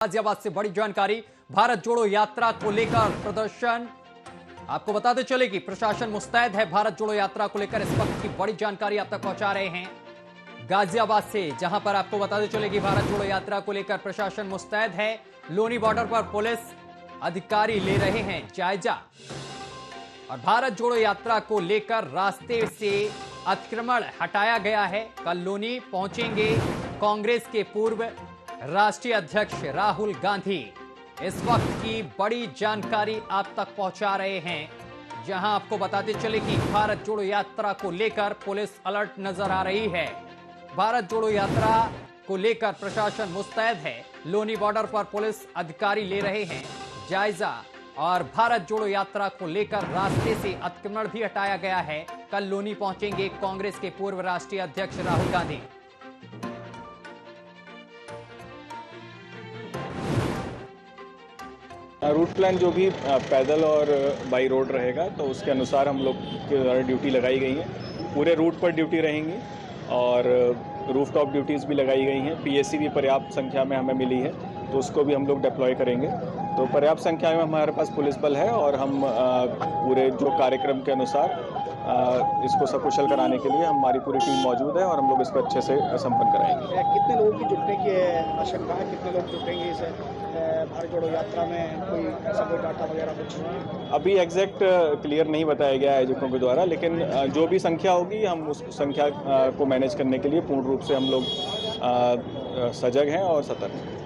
गाजियाबाद से बड़ी जानकारी। भारत जोड़ो यात्रा को लेकर प्रदर्शन आपको बताते चले कि प्रशासन मुस्तैद है। भारत जोड़ो यात्रा को लेकर इस वक्त की बड़ी जानकारी आप तक पहुंचा रहे हैं गाजियाबाद से, जहां पर आपको बताते चले कि भारत जोड़ो यात्रा को लेकर प्रशासन मुस्तैद है। लोनी बॉर्डर पर पुलिस अधिकारी ले रहे हैं जायजा और भारत जोड़ो यात्रा को लेकर रास्ते से अतिक्रमण हटाया गया है। कल लोनी पहुंचेंगे कांग्रेस के पूर्व राष्ट्रीय अध्यक्ष राहुल गांधी। इस वक्त की बड़ी जानकारी आप तक पहुंचा रहे हैं, जहां आपको बताते चले कि भारत जोड़ो यात्रा को लेकर पुलिस अलर्ट नजर आ रही है। भारत जोड़ो यात्रा को लेकर प्रशासन मुस्तैद है। लोनी बॉर्डर पर पुलिस अधिकारी ले रहे हैं जायजा और भारत जोड़ो यात्रा को लेकर रास्ते से अतिक्रमण भी हटाया गया है। कल लोनी पहुंचेंगे कांग्रेस के पूर्व राष्ट्रीय अध्यक्ष राहुल गांधी। रूट प्लान जो भी पैदल और बाई रोड रहेगा तो उसके अनुसार हम लोग के द्वारा ड्यूटी लगाई गई है। पूरे रूट पर ड्यूटी रहेंगी और रूफटॉप ड्यूटीज़ भी लगाई गई हैं। पीएससी भी पर्याप्त संख्या में हमें मिली है तो उसको भी हम लोग डिप्लॉय करेंगे। तो पर्याप्त संख्या में हमारे पास पुलिस बल है और हम पूरे जो कार्यक्रम के अनुसार इसको सकुशल कराने के लिए हमारी पूरी टीम मौजूद है और हम लोग इसको अच्छे से संपन्न कराएंगे। कितने लोगों की जुटने की आशंका है? कितने लोग जुटेंगे इस भारत जोड़ो यात्रा में? कोई ऐसा कोई डाटा वगैरह कुछ अभी एग्जैक्ट क्लियर नहीं बताया गया है आयोजकों के द्वारा, लेकिन जो भी संख्या होगी हम उस संख्या को मैनेज करने के लिए पूर्ण रूप से हम लोग सजग हैं और सतर्क हैं।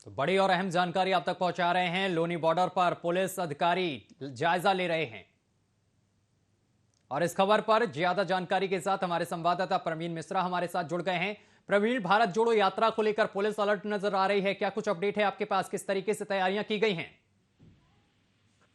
तो बड़ी और अहम जानकारी आप तक पहुंचा रहे हैं। लोनी बॉर्डर पर पुलिस अधिकारी जायजा ले रहे हैं और इस खबर पर ज्यादा जानकारी के साथ हमारे संवाददाता प्रवीण मिश्रा हमारे साथ जुड़ गए हैं। प्रवीण, भारत जोड़ो यात्रा को लेकर पुलिस अलर्ट नजर आ रही है, क्या कुछ अपडेट है आपके पास? किस तरीके से तैयारियां की गई हैं?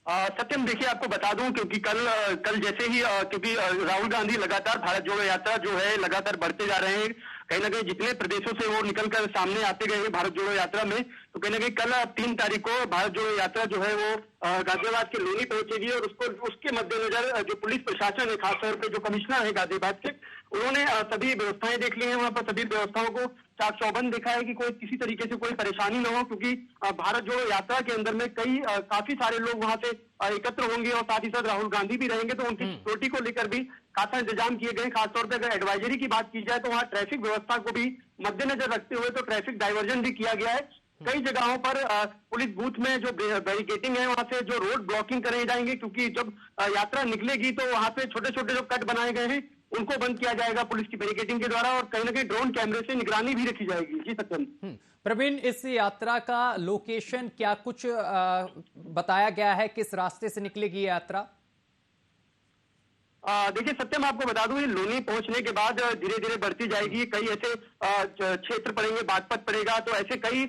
सत्यम, देखिए आपको बता दूं क्योंकि कल जैसे ही क्योंकि राहुल गांधी लगातार भारत जोड़ो यात्रा जो है लगातार बढ़ते जा रहे हैं। कहीं ना कहीं जितने प्रदेशों से वो निकलकर सामने आते गए हैं भारत जोड़ो यात्रा में, तो कहीं ना कहीं कल 3 तारीख को भारत जोड़ो यात्रा जो है वो गाजियाबाद के लोनी पहुंचेगी और उसके मद्देनजर जो पुलिस प्रशासन है, खासतौर पर जो कमिश्नर है गाजियाबाद के, उन्होंने सभी व्यवस्थाएं देख ली हैं। वहां पर सभी व्यवस्थाओं को चाक चौबंद देखा है कि कोई किसी तरीके से कोई परेशानी न हो, क्योंकि भारत जोड़ो यात्रा के अंदर में काफी सारे लोग वहां से एकत्र होंगे और साथ ही साथ राहुल गांधी भी रहेंगे, तो उनकी सिक्योरिटी को लेकर भी खासा इंतजाम किए गए। खासतौर पर अगर एडवाइजरी की बात की जाए तो वहां ट्रैफिक व्यवस्था को भी मद्देनजर रखते हुए तो ट्रैफिक डाइवर्जन भी किया गया है। कई जगहों पर पुलिस बूथ में जो बैरिकेटिंग है वहां से जो रोड ब्लॉकिंग करे जाएंगे, क्योंकि जब यात्रा निकलेगी तो वहां पे छोटे छोटे जो कट बनाए गए हैं उनको बंद किया जाएगा पुलिस की बैरिकेटिंग के द्वारा और कहीं ना कहीं ड्रोन कैमरे से निगरानी भी रखी जाएगी। जी सत्यम। प्रवीण, इस यात्रा का लोकेशन क्या कुछ बताया गया है? किस रास्ते से निकलेगी यात्रा? देखिए सत्यम, आपको बता दूं ये लोनी पहुंचने के बाद धीरे धीरे बढ़ती जाएगी। कई ऐसे क्षेत्र पड़ेंगे, बागपत पड़ेगा, तो ऐसे कई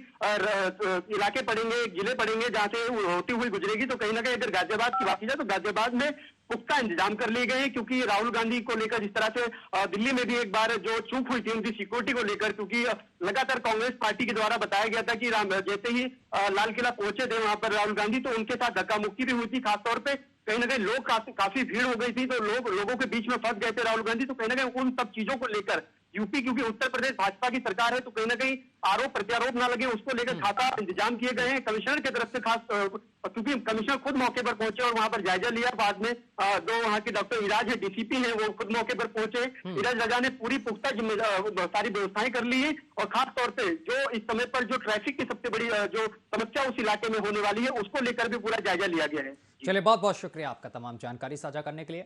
इलाके पड़ेंगे, जिले पड़ेंगे जहां से होती हुई गुजरेगी। तो कहीं ना कहीं अगर गाजियाबाद की बात की जाए तो गाजियाबाद में पुख्ता इंतजाम कर लिए गए हैं, क्योंकि राहुल गांधी को लेकर जिस तरह से दिल्ली में भी एक बार जो चूक हुई थी उनकी सिक्योरिटी को लेकर, क्योंकि लगातार कांग्रेस पार्टी के द्वारा बताया गया था कि जैसे ही लाल किला पहुंचे थे वहां पर राहुल गांधी, तो उनके साथ धक्का मुक्की भी हुई थी। खासतौर पर कहीं ना कहीं लोग काफी भीड़ हो गई थी, तो लोगों के बीच में फंस गए थे राहुल गांधी। तो कहीं ना कहीं उन सब चीजों को लेकर यूपी, क्योंकि उत्तर प्रदेश भाजपा की सरकार है, तो कहीं ना कहीं आरोप प्रत्यारोप ना लगे उसको लेकर खासा इंतजाम किए गए हैं कमिश्नर की तरफ से। खास क्योंकि कमिश्नर खुद मौके पर पहुंचे और वहां पर जायजा लिया। बाद में दो वहां के डॉक्टर इराज है, डीसीपी हैं, वो खुद मौके पर पहुंचे। इराज रजा ने पूरी पुख्ता सारी व्यवस्थाएं कर ली है और खास तौर पे जो इस समय पर जो ट्रैफिक की सबसे बड़ी जो समस्या उस इलाके में होने वाली है उसको लेकर भी पूरा जायजा लिया गया है। चलिए, बहुत बहुत शुक्रिया आपका तमाम जानकारी साझा करने के लिए।